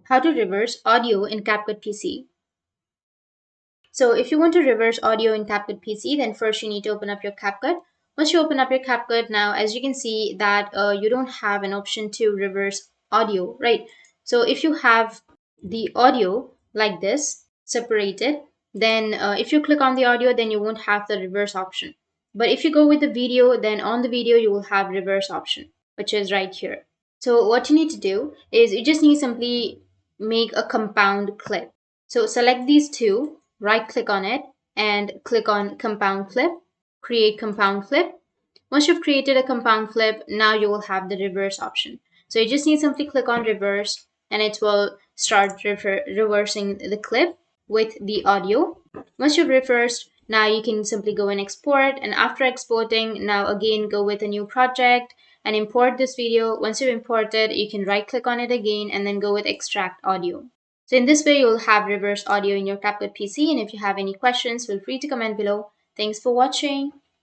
how to reverse audio in CapCut PC. So if you want to reverse audio in CapCut PC, then first you need to open up your CapCut. Once you open up your CapCut, now as you can see that you don't have an option to reverse audio, right? So if you have the audio like this separated, then if you click on the audio, then you won't have the reverse option. But if you go with the video, then on the video you will have reverse option, which is right here. So what you need to do is you just need simply make a compound clip. So select these two, right click on it and click on compound clip, create compound clip. Once you've created a compound clip, now you will have the reverse option. So you just need simply click on reverse and it will start reversing the clip with the audio. Once you've reversed, now you can simply go and export, and after exporting, now again go with a new project and import this video. Once you've imported, you can right click on it again and then go with extract audio. So in this way, you'll have reverse audio in your CapCut PC, and if you have any questions, feel free to comment below. Thanks for watching.